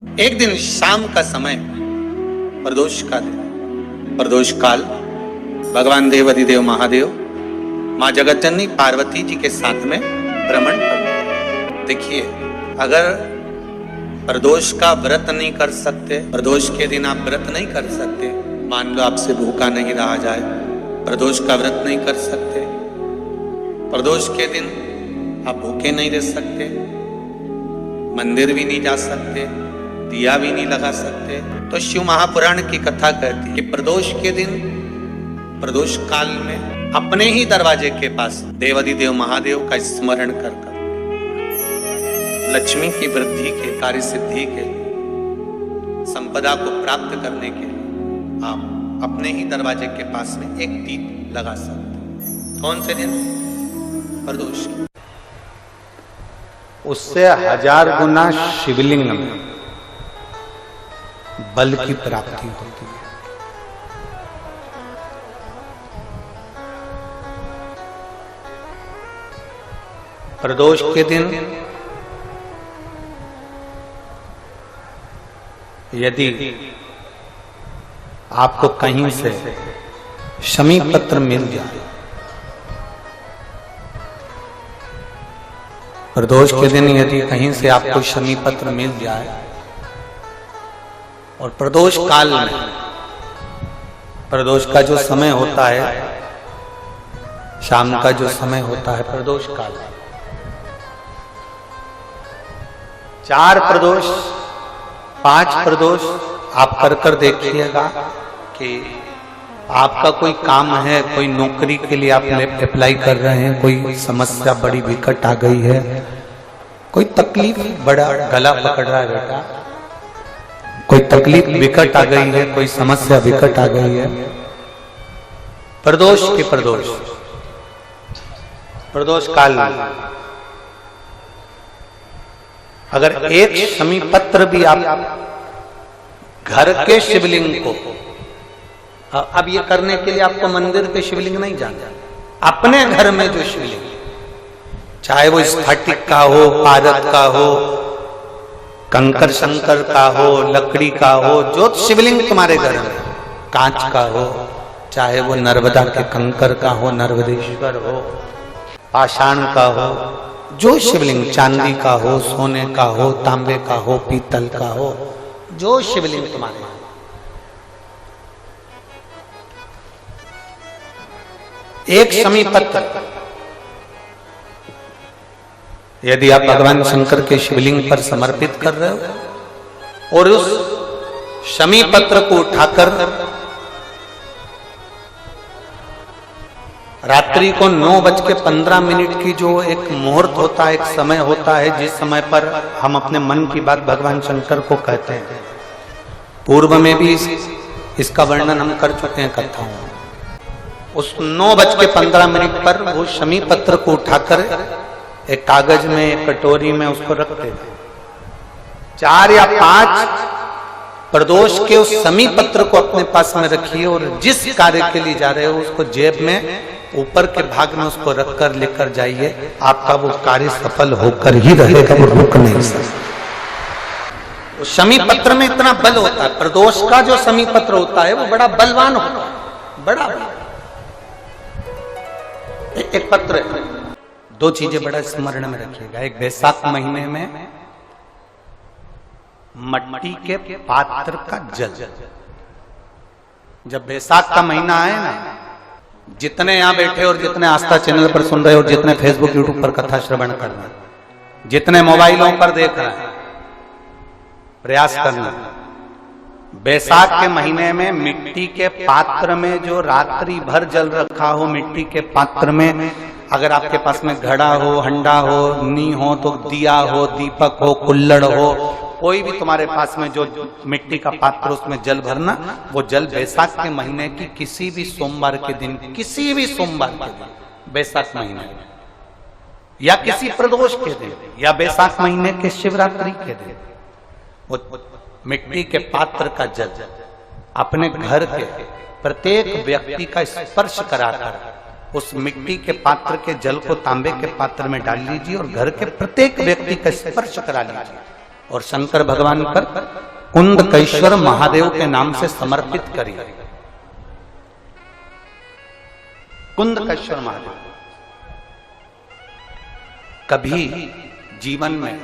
एक दिन शाम का समय, प्रदोष का दिन, प्रदोष काल, भगवान देव अधिदेव महादेव माँ जगत जननी पार्वती जी के साथ में भ्रमण कर। देखिए, अगर प्रदोष का व्रत नहीं कर सकते, प्रदोष के दिन आप व्रत नहीं कर सकते, मान लो आपसे भूखा नहीं रहा जाए, प्रदोष का व्रत नहीं कर सकते, प्रदोष के दिन आप भूखे नहीं रह सकते, मंदिर भी नहीं जा सकते, दिया भी नहीं लगा सकते, तो शिव महापुराण की कथा कहती है कि प्रदोष के दिन, प्रदोष काल में अपने ही दरवाजे के पास देवाधिदेव महादेव का स्मरण कर लक्ष्मी की वृद्धि के, कार्य सिद्धि के, संपदा को प्राप्त करने के लिए आप अपने ही दरवाजे के पास में एक दीप लगा सकते। कौन से दिन? प्रदोष। उससे 1000 गुना शिवलिंग में बल की प्राप्ति होती है। प्रदोष के दिन यदि आपको कहीं से शमी पत्र मिल जाए, प्रदोष के दिन यदि कहीं से आपको शमी पत्र मिल जाए और प्रदोष काल में, प्रदोष का जो समय होता है, शाम का जो समय होता है प्रदोष काल, 4 प्रदोष 5 प्रदोष आप कर देखिएगा कि आपका कोई काम है, कोई नौकरी के लिए आप अप्लाई कर रहे हैं, कोई समस्या बड़ी विकट आ गई है, कोई तकलीफ, बड़ा गला पकड़ रहा है बेटा, कोई तकलीफ विकट आ गई है, कोई समस्या विकट आ गई है, प्रदोष के प्रदोष काल में अगर एक शमी पत्र भी आप घर के शिवलिंग को, अब ये करने के लिए आपको मंदिर के शिवलिंग नहीं जाना, अपने घर में जो शिवलिंग, चाहे वो स्फटिक का हो, पारद का हो, कंकर शंकर का हो, लकड़ी का हो, जो शिवलिंग तुम्हारे घर में, कांच का हो, चाहे वो नर्मदा के कंकर का हो, नर्मदेश्वर हो, पाषाण का हो, जो शिवलिंग, चांदी का हो, सोने का हो, तांबे का हो, पीतल का हो, जो शिवलिंग तुम्हारे, एक शमी पत्र यदि आप भगवान शंकर के शिवलिंग पर समर्पित कर रहे हो और उस शमी पत्र को उठाकर रात्रि को 9:15 की जो एक मुहूर्त होता है, एक समय होता है, जिस समय पर हम अपने मन की बात भगवान शंकर को कहते हैं, पूर्व में भी इसका वर्णन हम कर चुके हैं कथाओं में, उस 9:15 पर वो शमी पत्र को उठाकर एक कागज में, एक कटोरी में उसको रखते थे। 4 या 5 प्रदोष के उस शमी पत्र को अपने पास में रखिए और जिस कार्य के लिए जा रहे हो उसको जेब में ऊपर के भाग में उसको रखकर लेकर जाइए, आपका वो कार्य सफल होकर ही रहेगा, वो रुक नहीं सकता। शमी पत्र में इतना बल होता है, प्रदोष का जो शमी पत्र होता है वो बड़ा बलवान होता है, बड़ा एक पत्र है। 2 चीजें बड़ा स्मरण में रखिएगा। एक, बैसाख महीने में मट्टी के पात्र का जल, जब बैसाख का महीना आए ना, जितने यहां बैठे और जितने आस्था चैनल पर सुन रहे और जितने फेसबुक यूट्यूब पर कथा श्रवण कर रहे, जितने मोबाइलों पर देख रहे हैं, प्रयास करना, बैसाख के महीने में मिट्टी के पात्र में जो रात्रि भर जल रखा हो, मिट्टी के पात्र में, अगर आपके पास में घड़ा हो, हंडा हो, नी हो, तो दिया हो, दीपक हो, कुल्लड़ हो, कोई भी तुम्हारे पास में जो मिट्टी का पात्र, उसमें जल भरना। वो जल बैसाख के महीने की किसी भी सोमवार के दिन, किसी भी सोमवार के दिन, बैसाख महीने में, या किसी प्रदोष के दिन, या बैसाख महीने के शिवरात्रि के दिन, वो मिट्टी के पात्र का जल अपने घर के प्रत्येक व्यक्ति का स्पर्श कराकर उस मिट्टी के पात्र के जल को तांबे के पात्र में डाल लीजिए और घर के प्रत्येक व्यक्ति का स्पर्श करा लीजिए। और शंकर भगवान पर कुंडकेश्वर महादेव के नाम से समर्पित करिए। कुंडकेश्वर महादेव। कभी जीवन में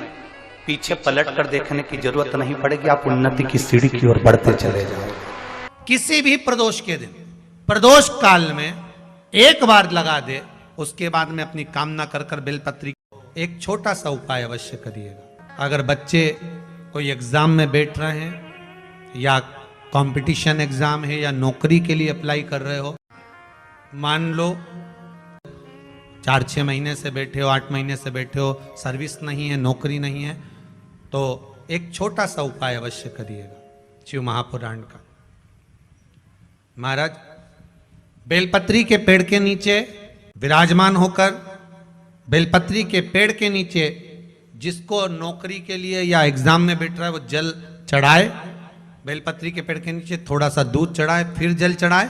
पीछे पलट कर देखने की जरूरत नहीं पड़ेगी, आप उन्नति की सीढ़ी की ओर बढ़ते चले जाओ। किसी भी प्रदोष के दिन, प्रदोष काल में एक बार लगा दे, उसके बाद में अपनी कामना कर कर बेलपत्री एक छोटा सा उपाय अवश्य करिएगा। अगर बच्चे कोई एग्जाम में बैठ रहे हैं या कंपटीशन एग्जाम है या नौकरी के लिए अप्लाई कर रहे हो, मान लो 4-6 महीने से बैठे हो, 8 महीने से बैठे हो, सर्विस नहीं है, नौकरी नहीं है, तो एक छोटा सा उपाय अवश्य करिएगा शिव महापुराण का। महाराज बेलपत्री के पेड़ के नीचे विराजमान होकर, बेलपत्री के पेड़ के नीचे जिसको नौकरी के लिए या एग्जाम में बैठ रहा है वो जल चढ़ाए, बेलपत्री के पेड़ के नीचे थोड़ा सा दूध चढ़ाए, फिर जल चढ़ाए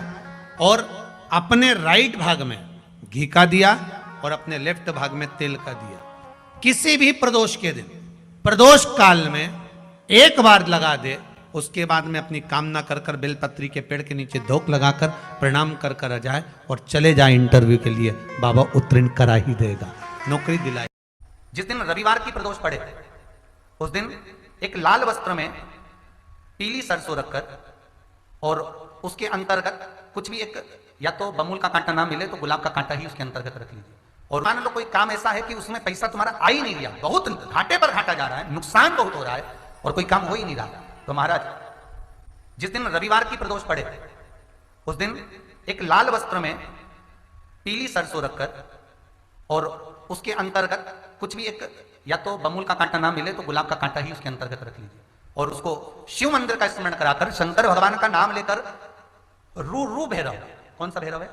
और अपने राइट भाग में घी का दिया और अपने लेफ्ट भाग में तेल का दिया। किसी भी प्रदोष के दिन, प्रदोष काल में एक बार लगा दे, उसके बाद में अपनी कामना कर कर बेलपत्री के पेड़ के नीचे धोख लगाकर प्रणाम कर कर आ जाए और चले जाए इंटरव्यू के लिए, बाबा उत्तीर्ण करा ही देगा, नौकरी दिलाए। जिस दिन रविवार की प्रदोष पड़े उस दिन एक लाल वस्त्र में पीली सरसों रखकर और उसके अंतर्गत कुछ भी एक, या तो बमूल का कांटा ना मिले तो गुलाब का कांटा ही उसके अंतर्गत रख लीजिए। और मान लो कोई काम ऐसा है कि उसमें पैसा तुम्हारा आ ही नहीं रहा, बहुत घाटे पर घाटा जा रहा है, नुकसान बहुत हो रहा है और कोई काम हो ही नहीं रहा, तो महाराज जिस दिन रविवार की प्रदोष पड़े उस दिन एक लाल वस्त्र में पीली सरसों रखकर और उसके अंतर्गत कुछ भी एक, या तो बमूल का कांटा ना मिले तो गुलाब का कांटा ही उसके अंतर्गत रख लीजिए और उसको शिव मंदिर का स्मरण कराकर शंकर भगवान का नाम लेकर रू भैरव, कौन सा भैरव है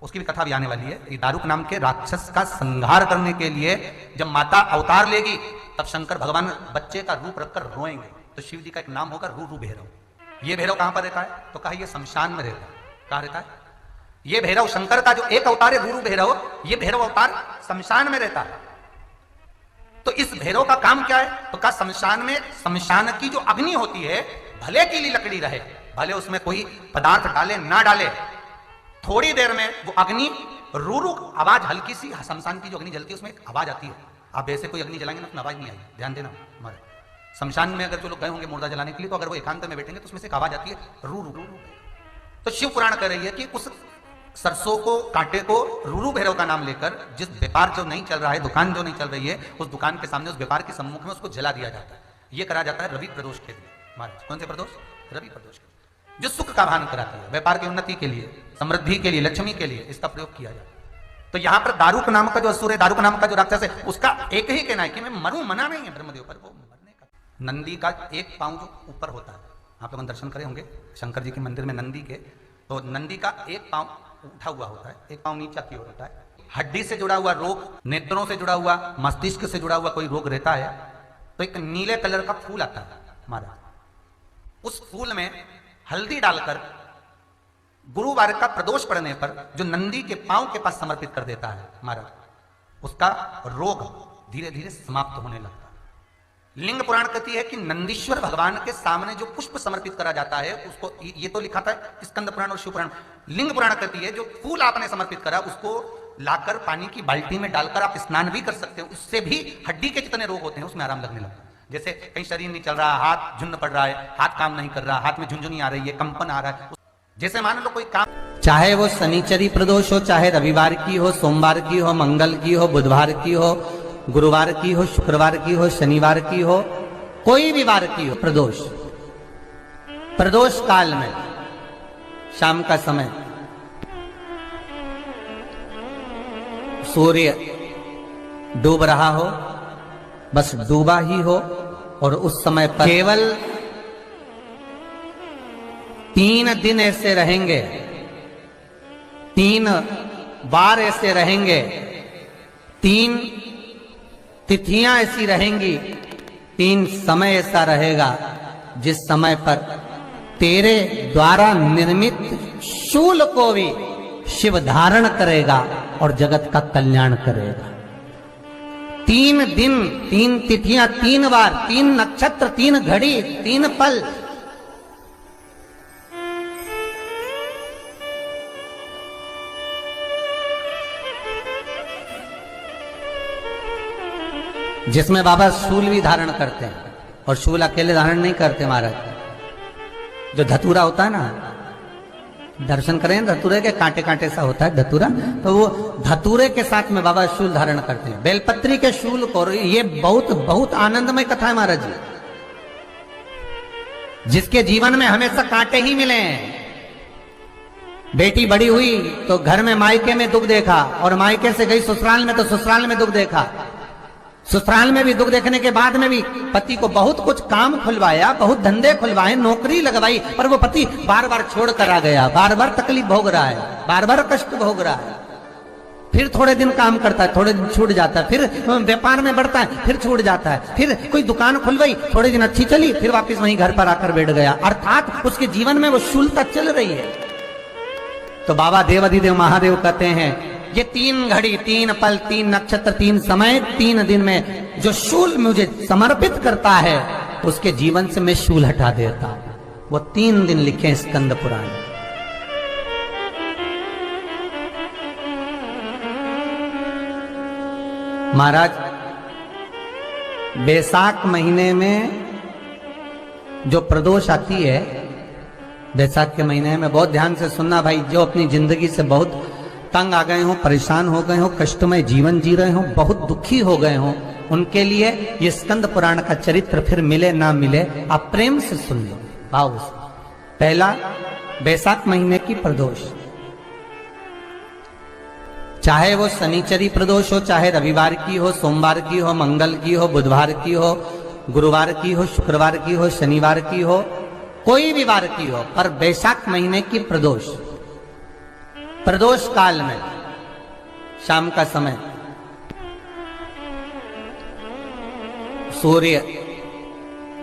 उसकी भी कथा भी आने वाली है। ये दारुक नाम के राक्षस का संहार करने के लिए जब माता अवतार लेगी तब शंकर भगवान बच्चे का रूप रखकर रोएंगे, तो शिव जी का एक नाम होगा रू भैरव। ये भैरव कहां पर रहता है तो कहा ये शमशान में रहता है। कहां रहता है ये भैरव? शंकर का जो एक अवतार है रू भैरव, ये भैरव अवतार शमशान में रहता है। तो इस भैरव का काम क्या है तो कहा शमशान में, शमशान की जो अग्नि होती है भले की लकड़ी रहे, भले उसमें कोई पदार्थ डाले ना डाले, थोड़ी देर में वो अग्नि रू आवाज, हल्की सी शमशान की जो अग्नि जलती है उसमें एक आवाज आती है। आप ऐसे कोई अग्नि जलाएंगे ना उसमें आवाज नहीं आएगी, ध्यान देना। हमारे शमशान में अगर जो लोग गए होंगे मुर्दा जलाने के लिए, तो अगर वो एकांत में बैठेंगे तो उसमें से एक आवाज आती है रू रू। तो शिव पुराण कह रही है कि उस सरसों को, कांटे को रू भैरव का नाम लेकर जिस व्यापार जो नहीं चल रहा है, दुकान जो नहीं चल रही है, उस दुकान के सामने, उस व्यापार के सम्मुख में उसको जला दिया जाता है। ये करा जाता है रवि प्रदोष के दिन। महाराज कौन से प्रदोष? रवि प्रदोष के, जो सुख का भान कराती है, व्यापार की उन्नति के लिए, समृद्धि के लिए, लक्ष्मी के लिए इसका प्रयोग किया जाता है। तो यहां पर दारुक नाम का जो असुर है, दारुक नाम का जो राक्षस है, उसका एक ही कहना है कि मैं मरूं, मना नहीं है ब्रह्मदेव पर, वो मरने का। नंदी का एक पांव जो ऊपर होता है, आप लोग दर्शन करे होंगे शंकर जी के मंदिर में नंदी के, तो नंदी का एक पांव उठा हुआ होता है, एक पांव नीचे की ओर होता है। हड्डी से जुड़ा हुआ रोग, नेत्रों से जुड़ा हुआ, मस्तिष्क से जुड़ा हुआ कोई रोग रहता है तो एक नीले कलर का फूल आता है हमारा, उस फूल में हल्दी डालकर गुरुवार का प्रदोष पड़ने पर जो नंदी के पांव के पास समर्पित कर देता है महाराज, उसका रोग धीरे धीरे समाप्त होने लगता है। लिंग पुराण कहती है कि नंदीश्वर भगवान के सामने जो पुष्प समर्पित करा जाता है उसको, ये तो लिखा था स्कंद पुराण और शिव पुराण। लिंग पुराण कहती है जो फूल आपने समर्पित करा उसको लाकर पानी की बाल्टी में डालकर आप स्नान भी कर सकते हो, उससे भी हड्डी के जितने रोग होते हैं उसमें आराम लगने लगता है। जैसे कहीं शरीर नहीं चल रहा, हाथ झुन्न पड़ रहा है, हाथ काम नहीं कर रहा, हाथ में झुंझुनी आ रही है, कंपन आ रहा है, जैसे मान लो कोई काम, चाहे वो शनिचरी प्रदोष हो, चाहे रविवार की हो, सोमवार की हो, मंगल की हो, बुधवार की हो, गुरुवार की हो, शुक्रवार की हो, शनिवार की हो, कोई भी वार की हो, प्रदोष, प्रदोष काल में शाम का समय सूर्य डूब रहा हो, बस डूबा ही हो, और उस समय पर केवल 3 दिन ऐसे रहेंगे, 3 बार ऐसे रहेंगे, 3 तिथियां ऐसी रहेंगी, 3 समय ऐसा रहेगा जिस समय पर तेरे द्वारा निर्मित शूल को भी शिव धारण करेगा और जगत का कल्याण करेगा। 3 दिन, 3 तिथियां, 3 बार, 3 नक्षत्र, 3 घड़ी, 3 पल। जिसमें बाबा शूल भी धारण करते हैं, और शूल अकेले धारण नहीं करते महाराज। जो धतूरा होता है ना, दर्शन करें धतूरे के, कांटे कांटे सा होता है धतूरा, तो वो धतूरे के साथ में बाबा शूल धारण करते हैं, बेलपत्री के शूल को। ये बहुत बहुत आनंदमय कथा है महाराज जी। जिसके जीवन में हमेशा कांटे ही मिले हैं। बेटी बड़ी हुई तो घर में मायके में दुख देखा, और मायके से गई ससुराल में तो ससुराल में दुख देखा। ससुराल में भी दुख देखने के बाद में भी पति को बहुत कुछ काम खुलवाया, बहुत धंधे खुलवाए, नौकरी लगवाई, पर वो पति बार बार छोड़ कर आ गया, बार बार तकलीफ भोग रहा है, बार बार कष्ट भोग रहा है। फिर थोड़े दिन काम करता है, थोड़े दिन छूट जाता है, फिर व्यापार में बढ़ता है, फिर छूट जाता है, फिर कोई दुकान खुलवाई, थोड़े दिन अच्छी चली, फिर वापस वहीं घर पर आकर बैठ गया। अर्थात उसके जीवन में वो शूलता चल रही है। तो बाबा देवाधिदेव महादेव कहते हैं, ये 3 घड़ी, 3 पल, 3 नक्षत्र, 3 समय, 3 दिन में जो शूल मुझे समर्पित करता है, उसके जीवन से मैं शूल हटा देता हूं। वो 3 दिन लिखे स्कंद पुराण। महाराज, बैसाख महीने में जो प्रदोष आती है, बैसाख के महीने में बहुत ध्यान से सुनना भाई, जो अपनी जिंदगी से बहुत तंग आ गए हो, परेशान हो गए हो, कष्टमय जीवन जी रहे हो, बहुत दुखी हो गए हो, उनके लिए ये स्कंद पुराण का चरित्र फिर मिले ना मिले, आप प्रेम से सुन लो भाव से। पहला, बैसाख महीने की प्रदोष, चाहे वो शनिचरी प्रदोष हो, चाहे रविवार की हो, सोमवार की हो, मंगल की हो, बुधवार की हो, गुरुवार की हो, शुक्रवार की हो, शनिवार की हो, कोई भी वार की हो, पर बैसाख महीने की प्रदोष, प्रदोष काल में शाम का समय सूर्य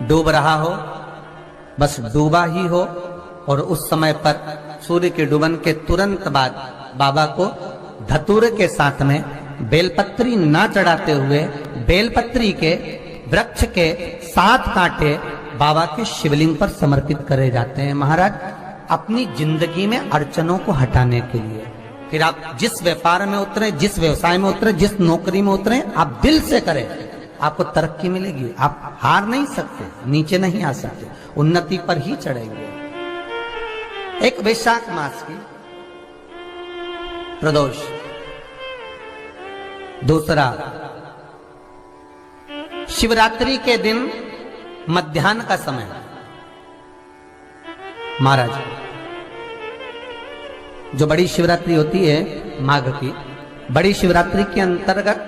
डूब रहा हो, बस डूबा ही हो, और उस समय पर सूर्य के डूबन के तुरंत बाद बाबा को धतूरे के साथ में बेलपत्री ना चढ़ाते हुए, बेलपत्री के वृक्ष के 7 कांटे बाबा के शिवलिंग पर समर्पित करे जाते हैं महाराज, अपनी जिंदगी में अड़चनों को हटाने के लिए। फिर आप जिस व्यापार में उतरे, जिस व्यवसाय में उतरे, जिस नौकरी में उतरे, आप दिल से करें, आपको तरक्की मिलेगी। आप हार नहीं सकते, नीचे नहीं आ सकते, उन्नति पर ही चढ़ेंगे। एक वैशाख मास की प्रदोष। दूसरा, शिवरात्रि के दिन मध्याह्न का समय महाराज, जो बड़ी शिवरात्रि होती है माघ की, बड़ी शिवरात्रि के अंतर्गत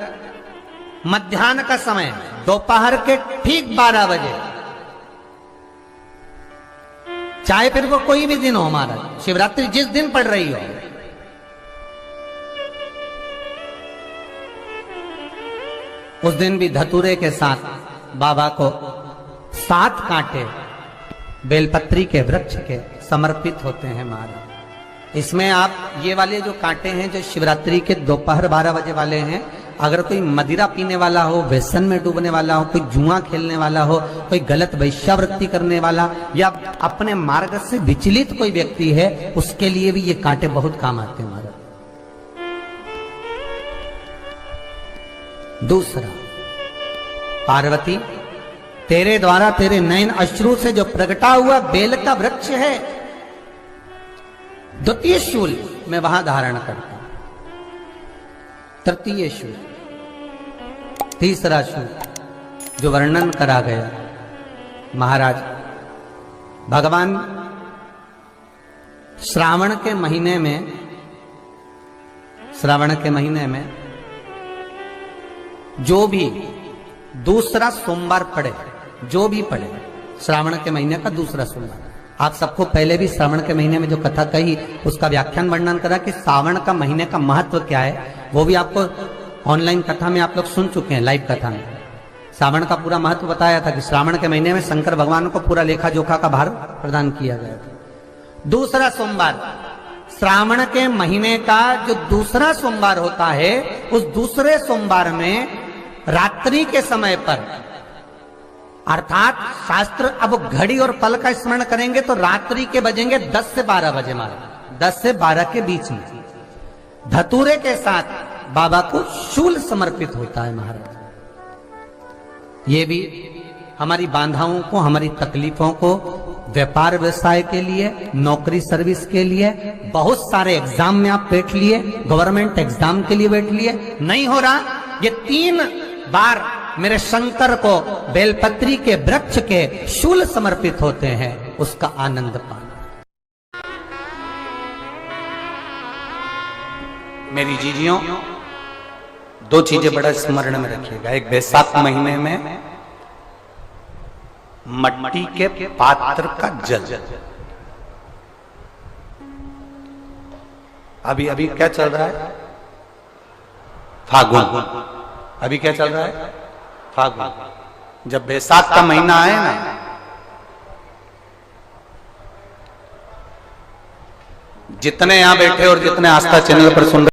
मध्याह्न का समय, दोपहर के ठीक 12 बजे, चाहे फिर वो कोई भी दिन हो महाराज, शिवरात्रि जिस दिन पड़ रही हो, उस दिन भी धतूरे के साथ बाबा को 7 कांटे बेलपत्री के वृक्ष के समर्पित होते हैं महाराज। इसमें आप ये वाले जो कांटे हैं, जो शिवरात्रि के दोपहर 12 बजे वाले हैं, अगर कोई मदिरा पीने वाला हो, व्यसन में डूबने वाला हो, कोई जुआ खेलने वाला हो, कोई गलत वैश्यावृत्ति करने वाला, या अपने मार्ग से विचलित कोई व्यक्ति है, उसके लिए भी ये कांटे बहुत काम आते हैं महाराज। दूसरा, पार्वती, तेरे द्वारा तेरे नयन अश्रु से जो प्रगटा हुआ बेल का वृक्ष है, द्वितीय शूल मैं वहां धारण करता हूं, तृतीय शूल, तीसरा शूल जो वर्णन करा गया महाराज, भगवान श्रावण के महीने में जो भी दूसरा सोमवार पड़े, जो भी पड़े, श्रावण के महीने का दूसरा सोमवार, आप सबको पहले भी श्रावण के महीने में जो कथा कही उसका व्याख्यान वर्णन करा कि श्रावण का महीने का महत्व क्या है, वो भी आपको ऑनलाइन कथा में आप लोग सुन चुके हैं, लाइव कथा में श्रावण का पूरा महत्व बताया था कि श्रावण के महीने में शंकर भगवान को पूरा लेखा जोखा का भार प्रदान किया गया था। दूसरा सोमवार, श्रावण के महीने का जो दूसरा सोमवार होता है, उस दूसरे सोमवार में रात्रि के समय पर, अर्थात शास्त्र अब घड़ी और पल का स्मरण करेंगे तो रात्रि के बजेंगे 10 से 12 बजे महाराज, 10 से 12 के बीच में धतूरे के साथ बाबा को शूल समर्पित होता है महाराज। ये भी हमारी बाधाओं को, हमारी तकलीफों को, व्यापार व्यवसाय के लिए, नौकरी सर्विस के लिए, बहुत सारे एग्जाम में आप बैठ लिए, गवर्नमेंट एग्जाम के लिए बैठ लिए, नहीं हो रहा, ये 3 बार मेरे शंकर को बेलपत्री के वृक्ष के शूल समर्पित होते हैं, उसका आनंद पाना। मेरी जीजियों, 2 चीजें बड़ा स्मरण में रखिएगा। एक, बैसाख महीने में मट्टी के पात्र का जल, अभी क्या चल रहा है? फागुन। अभी क्या चल रहा है? फागुन। जब बैसाख का महीना आए ना, जितने यहां बैठे और जितने आस्था चैनल पर सुन रहे